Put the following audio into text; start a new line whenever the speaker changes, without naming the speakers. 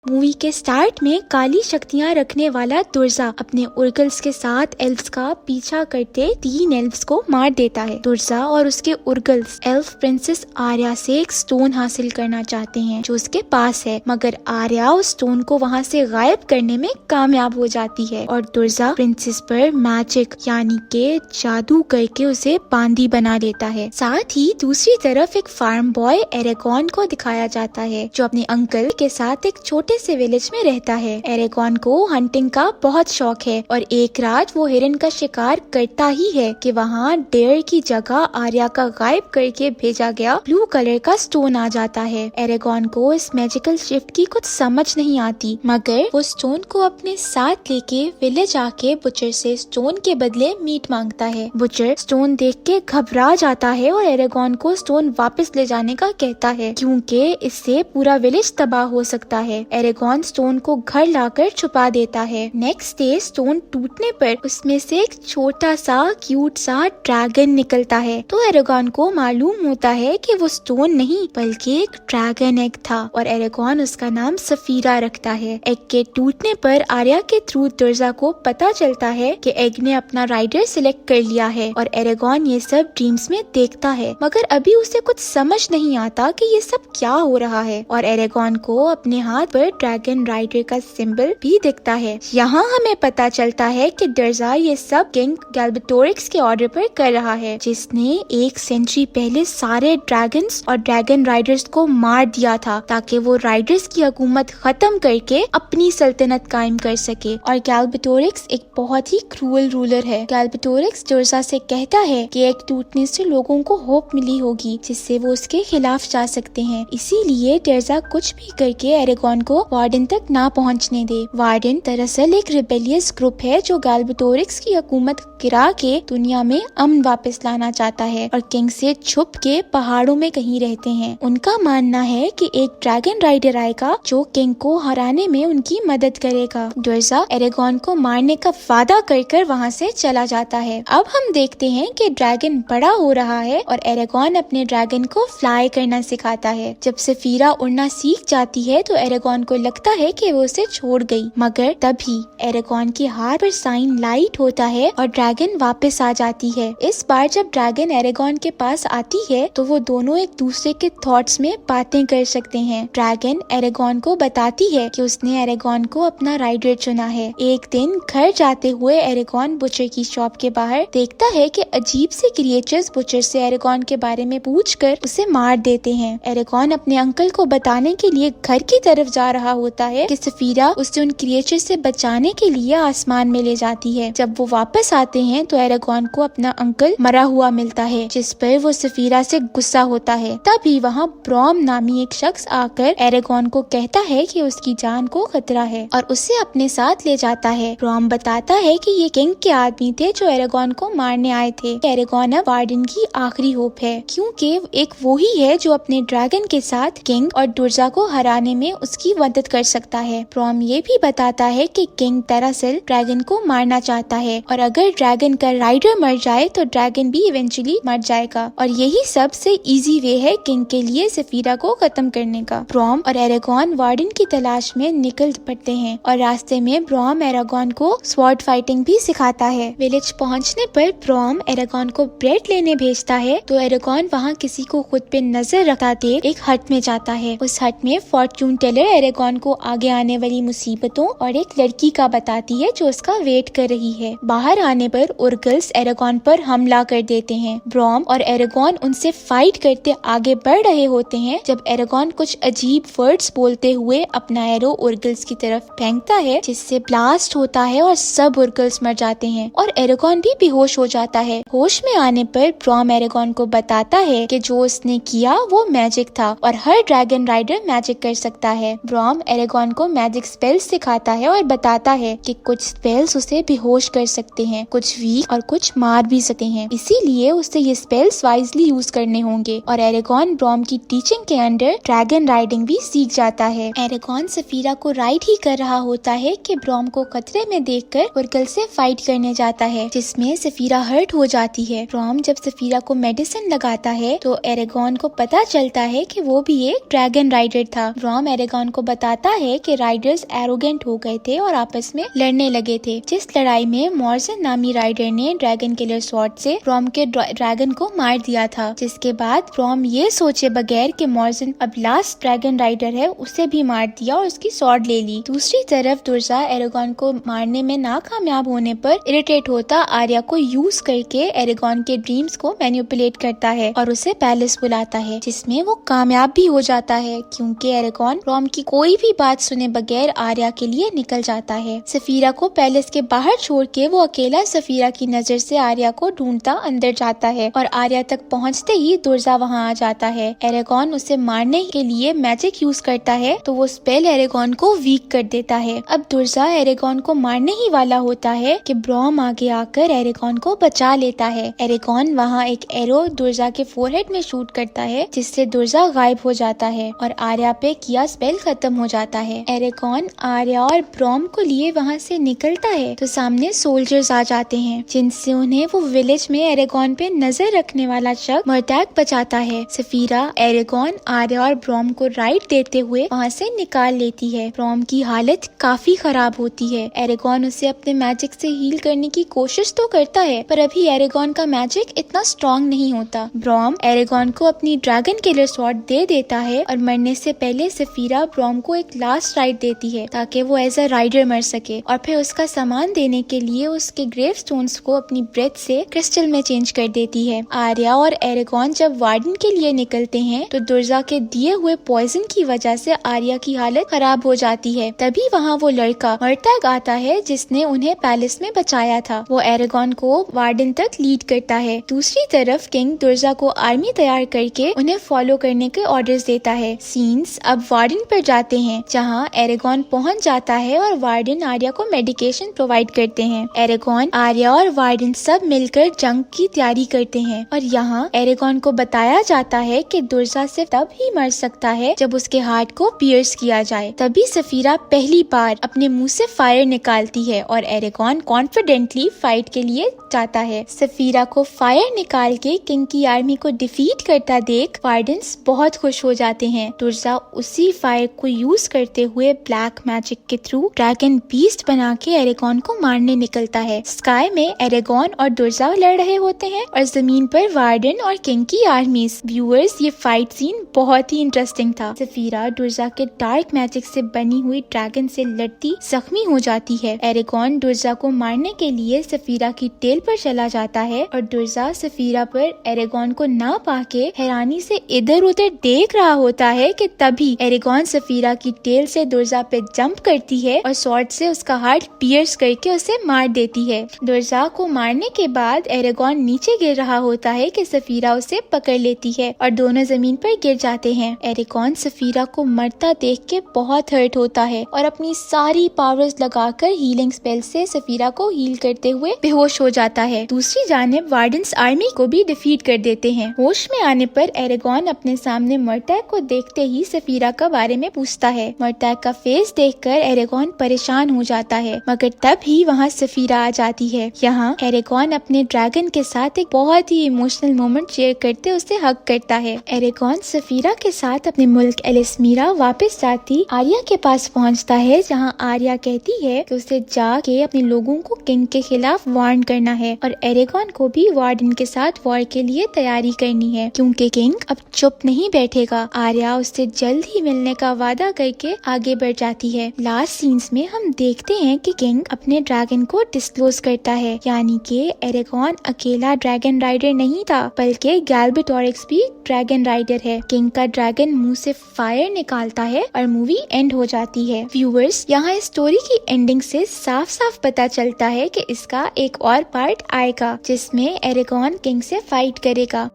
Movie के start में काली शक्तियाँ रखने वाला दुर्जा अपने उर्गल्स के साथ एल्फ्स का पीछा करते 3 एल्फ्स को मार देता है। दुर्जा और उसके उर्गल्स एल्फ प्रिंसेस आर्या से एक स्टोन हासिल करना चाहते हैं जो उसके पास है, मगर आर्या उस स्टोन को वहाँ से गायब करने में कामयाब हो जाती है और दुर्जा प्रिंसेस पर मैजिक यानी के जादू करके उसे बांदी बना लेता है। साथ ही दूसरी तरफ एक फार्म बॉय एरेगॉन को दिखाया जाता है जो अपने अंकल के साथ एक छोटे से विलेज में रहता है। एरेगॉन को हंटिंग का बहुत शौक है और एक रात वो हिरन का शिकार करता ही है कि वहाँ डेयर की जगह आर्या का गायब करके भेजा गया ब्लू कलर का स्टोन आ जाता है। एरेगॉन को इस मैजिकल शिफ्ट की कुछ समझ नहीं आती, मगर वो स्टोन को अपने साथ लेके विलेज आके बुचर से स्टोन के बदले मीट मांगता है। बुचर स्टोन देख के घबरा जाता है और एरेगॉन को स्टोन वापस ले जाने का कहता है क्योंकि इससे पूरा विलेज तबाह हो सकता है। एरेगॉन स्टोन को घर लाकर छुपा देता है। नेक्स्ट डे स्टोन टूटने पर उसमें से एक छोटा सा क्यूट सा ड्रैगन निकलता है, तो एरेगॉन को मालूम होता है कि वो स्टोन नहीं बल्कि एक ड्रैगन एग था और एरेगॉन उसका नाम सफीरा रखता है। एग के टूटने पर आर्या के थ्रू दुर्जा को पता चलता है कि एग ने अपना राइडर सिलेक्ट कर लिया है और एरेगॉन ये सब ड्रीम्स में देखता है, मगर अभी उसे कुछ समझ नहीं आता कि ये सब क्या हो रहा है और एरेगॉन को अपने हाथ पर ड्रैगन राइडर का सिंबल भी दिखता है। यहाँ हमें पता चलता है कि दुर्जा ये सब किंग गैल्बेटोरिक्स के ऑर्डर पर कर रहा है, जिसने 1 सेंचुरी पहले सारे ड्रैगन्स और ड्रैगन राइडर्स को मार दिया था ताकि वो राइडर्स की हुकूमत खत्म करके अपनी सल्तनत कायम कर सके। और गैल्बेटोरिक्स एक बहुत ही क्रूअल रूलर है। गैल्बेटोरिक्स दुर्जा से कहता है कि एक टूटने से लोगों को होप मिली होगी जिससे वो उसके खिलाफ जा सकते हैं, इसीलिए दुर्जा कुछ भी करके एरेगॉन को वार्डन तक ना पहुंचने दे। वार्डन दरअसल एक रिबेलियस ग्रुप है जो गैल्बेटोरिक्स की हुकूमत गिरा के दुनिया में अमन वापस लाना चाहता है और किंग से छुप के पहाड़ों में कहीं रहते हैं। उनका मानना है कि एक ड्रैगन राइडर आएगा जो किंग को हराने में उनकी मदद करेगा। दुर्जा एरेगॉन को मारने का वादा कर वहाँ से चला जाता है। अब हम देखते हैं कि ड्रैगन बड़ा हो रहा है और एरेगॉन अपने ड्रैगन को फ्लाई करना सिखाता है। जब सफीरा उड़ना सीख जाती है तो एरेगॉन को लगता है कि वो उसे छोड़ गई, मगर तभी एरेगॉन की हाथ पर साइन लाइट होता है और ड्रैगन वापस आ जाती है। इस बार जब ड्रैगन एरेगॉन के पास आती है तो वो दोनों एक दूसरे के थॉट्स में बातें कर सकते हैं। ड्रैगन एरेगॉन को बताती है कि उसने एरेगॉन को अपना राइडर चुना है। एक दिन घर जाते हुए एरेगॉन बुचर की शॉप के बाहर देखता है कि अजीब से क्रिएचर्स बुचर से एरेगॉन के बारे में पूछकर उसे मार देते हैं। एरेगॉन अपने अंकल को बताने के लिए घर की तरफ जा रहा होता है कि सफीरा उसे उन क्रिएचर से बचाने के लिए आसमान में ले जाती है। जब वो वापस आते हैं तो एरेगॉन को अपना अंकल मरा हुआ मिलता है, जिस पर वो सफीरा से गुस्सा होता है। तभी वहाँ ब्रॉम नामी एक शख्स आकर एरेगॉन को कहता है कि उसकी जान को खतरा है और उसे अपने साथ ले जाता है। ब्रॉम बताता है कि ये किंग के आदमी थे जो एरेगॉन को मारने आए थे। एरेगॉन अब वार्डन की आखिरी होप है क्योंकि एक वो ही है जो अपने ड्रैगन के साथ किंग और दुर्जा को हराने में उसकी मदद कर सकता है। ब्रॉम ये भी बताता है कि किंग दरअसल ड्रैगन को मारना चाहता है और अगर ड्रैगन का राइडर मर जाए तो ड्रैगन भी इवेंचुअली मर जाएगा और यही सबसे इजी वे है किंग के लिए सफीरा को खत्म करने का। ब्रॉम और एरेगॉन वार्डन की तलाश में निकल पड़ते हैं और रास्ते में ब्रॉम एरेगॉन को स्वॉर्ड फाइटिंग भी सिखाता है। विलेज पहुंचने पर ब्रॉम एरेगॉन को ब्रेड लेने भेजता है तो एरेगॉन वहाँ किसी को खुद पे नजर रखता देख एक हट में जाता है। उस हट में फॉर्च्यून टेलर एरेगॉन को आगे आने वाली मुसीबतों और एक लड़की का बताती है जो उसका वेट कर रही है। बाहर आने पर उर्गल्स एरेगॉन पर हमला कर देते हैं। ब्रॉम और एरेगॉन उनसे फाइट करते आगे बढ़ रहे होते हैं जब एरेगॉन कुछ अजीब वर्ड्स बोलते हुए अपना एरो उर्गल्स की तरफ फेंकता है, जिससे ब्लास्ट होता है और सब उर्गल्स मर जाते हैं और एरेगॉन भी बेहोश हो जाता है। होश में आने पर ब्रॉम एरेगॉन को बताता है कि जो उसने किया वो मैजिक था और हर ड्रैगन राइडर मैजिक कर सकता है। ब्रॉम एरेगॉन को मैजिक स्पेल्स सिखाता है और बताता है कि कुछ स्पेल्स उसे बेहोश कर सकते हैं, कुछ वीक और कुछ मार भी सकते हैं, इसीलिए उसे ये स्पेल्स वाइजली यूज करने होंगे। और एरेगॉन ब्रॉम की टीचिंग के अंडर ड्रैगन राइडिंग भी सीख जाता है। एरेगॉन सफीरा को राइड ही कर रहा होता है कि ब्रॉम को खतरे में देखकर उर्गल से फाइट करने जाता है, जिसमें सफीरा हर्ट हो जाती है। ब्रॉम जब सफीरा को मेडिसिन लगाता है तो एरेगॉन को पता चलता है कि वो भी एक ड्रैगन राइडर था। ब्रॉम एरेगॉन को बताता है कि राइडर्स एरोगेंट हो गए थे और आपस में लड़ने लगे थे, जिस लड़ाई में मॉर्जन नामी राइडर ने ड्रैगन किलर स्वॉर्ड से ब्रॉम के ड्रैगन को मार दिया था। जिसके बाद ब्रॉम ये सोचे बगैर कि मॉर्जन अब लास्ट ड्रैगन राइडर है, उसे भी मार दिया और उसकी स्वॉर्ड ले ली। दूसरी तरफ दुर्जा एरेगॉन को मारने में नाकामयाब होने पर इरिटेट होता आर्या को यूज करके एरेगॉन के ड्रीम्स को मैनिपुलेट करता है और उसे पैलेस बुलाता है, जिसमें वो कामयाब भी हो जाता है क्योंकि एरेगॉन ब्रॉम की कोई भी बात सुने बगैर आर्या के लिए निकल जाता है। सफीरा को पैलेस के बाहर छोड़ के वो अकेला सफीरा की नजर से आर्या को ढूंढता अंदर जाता है और आर्या तक पहुंचते ही दुर्जा वहां आ जाता है। एरेगॉन उसे मारने के लिए मैजिक यूज करता है तो वो स्पेल एरेगॉन को वीक कर देता है। अब दुर्जा एरेगॉन को मारने ही वाला होता है कि ब्रॉम आगे आकर एरेगॉन को बचा लेता है। एरेगॉन वहाँ एक एरो दुर्जा के फोरहेड में शूट करता है, जिससे दुर्जा गायब हो जाता है और आर्या पे किया स्पेल खत्म हो जाता है। एरेगॉन आर्या और ब्रॉम को लिए वहाँ से निकलता है तो सामने सोल्जर्स आ जाते हैं, जिनसे उन्हें वो विलेज में एरेगॉन पे नजर रखने वाला शख्स मर्टैग बचाता है। सफीरा एरेगॉन आर्या और ब्रॉम को राइड देते हुए वहाँ से निकाल लेती है। ब्रॉम की हालत काफी खराब होती है। एरेगॉन उसे अपने मैजिक से हील करने की कोशिश तो करता है, पर अभी एरेगॉन का मैजिक इतना स्ट्रॉन्ग नहीं होता। ब्रॉम एरेगॉन को अपनी ड्रैगन किलर स्वॉर्ड दे देता है और मरने से पहले सफीरा ब्रॉम को एक लास्ट राइड देती है ताकि वो एज अ राइडर मर सके, और फिर उसका सामान देने के लिए उसके ग्रेव स्टोन्स को अपनी ब्रेथ से क्रिस्टल में चेंज कर देती है। आर्या और एरेगॉन जब वार्डन के लिए निकलते हैं तो दुर्जा के दिए हुए पॉइजन की वजह से आर्या की हालत खराब हो जाती है। तभी वहाँ वो लड़का मर्टैग आता है जिसने उन्हें पैलेस में बचाया था। वो एरेगॉन को वार्डन तक लीड करता है। दूसरी तरफ किंग दुर्जा को आर्मी तैयार करके उन्हें फॉलो करने के ऑर्डर्स देता है। सीन्स अब वार्डन पर जाते हैं, जहाँ एरेगॉन पहुँच जाता है और वार्डन आर्या को मेडिकेशन प्रोवाइड करते हैं। एरेगॉन आर्या और वार्डन सब मिलकर जंग की तैयारी करते हैं और यहाँ एरेगॉन को बताया जाता है कि दुर्जा सिर्फ तब ही मर सकता है जब उसके हार्ट को पियर्स किया जाए। तभी सफीरा पहली बार अपने मुंह से फायर निकालती है और एरेगॉन कॉन्फिडेंटली फाइट के लिए जाता है। सफीरा को फायर निकाल के किंग की आर्मी को डिफीट करता देख वार्डन्स बहुत खुश हो जाते हैं। दुर्जा उसी फायर को यूज करते हुए ब्लैक मैजिक के थ्रू ड्रैगन बीस्ट बना के एरेगॉन को मारने निकलता है। स्काई में एरेगॉन और दुर्जा लड़ रहे होते हैं और जमीन पर वार्डन और किंग की आर्मीज। व्यूअर्स, ये फाइट सीन बहुत ही इंटरेस्टिंग था। सफीरा दुर्जा के डार्क मैजिक से बनी हुई ड्रैगन से लड़ती जख्मी हो जाती है। एरेगॉन दुर्जा को मारने के लिए सफीरा की टेल पर चला जाता है और दुर्जा सफीरा पर एरेगॉन को ना पाके हैरानी से इधर उधर देख रहा होता है कि तभी एरेगॉन सफीरा की टेल से दुर्जा पे जंप करती है और स्वॉर्ड से उसका हार्ट पियर्स करके उसे मार देती है। दुर्जा को मारने के बाद एरेगॉन नीचे गिर रहा होता है कि सफीरा उसे पकड़ लेती है और दोनों जमीन पर गिर जाते हैं। एरेगॉन सफीरा को मरता देख के बहुत हर्ट होता है और अपनी सारी पावर्स लगाकर हीलिंग स्पेल से सफीरा को हील करते हुए बेहोश हो जाता है। दूसरी जानिब वार्डन्स आर्मी को भी डिफीट कर देते हैं। होश में आने पर एरेगॉन अपने सामने मर्टैग को देखते ही सफीरा के बारे में पूछता है। मर्टैग का फेस देखकर एरेगॉन परेशान हो जाता है, मगर तब ही वहाँ सफीरा आ जाती है। यहाँ एरेगॉन अपने ड्रैगन के साथ एक बहुत ही इमोशनल मोमेंट शेयर करते उसे हक करता है। एरेगॉन सफीरा के साथ अपने मुल्क एलिसमीरा वापस जाती आर्या के पास पहुँचता है, जहाँ आर्या कहती है कि उसे जाके अपने लोगों को किंग के खिलाफ वार्न करना है और एरेगॉन को भी वार्डन के साथ वॉर के लिए तैयारी करनी है, क्योंकि किंग अब चुप नहीं बैठेगा। आर्या उससे जल्द ही मिलने का वादा करके आगे बढ़ जाती है। लास्ट सीन्स में हम देखते हैं कि किंग अपने ड्रैगन को डिस्क्लोज करता है, यानी कि एरेगॉन अकेला ड्रैगन राइडर नहीं था, बल्कि गैल्बेटोरिक्स भी ड्रैगन राइडर है। किंग का ड्रैगन मुंह से फायर निकालता है और मूवी एंड हो जाती है। व्यूअर्स, यहाँ इस स्टोरी की एंडिंग से साफ साफ पता चलता है कि इसका एक और पार्ट आएगा जिसमें एरेगॉन किंग से फाइट करेगा।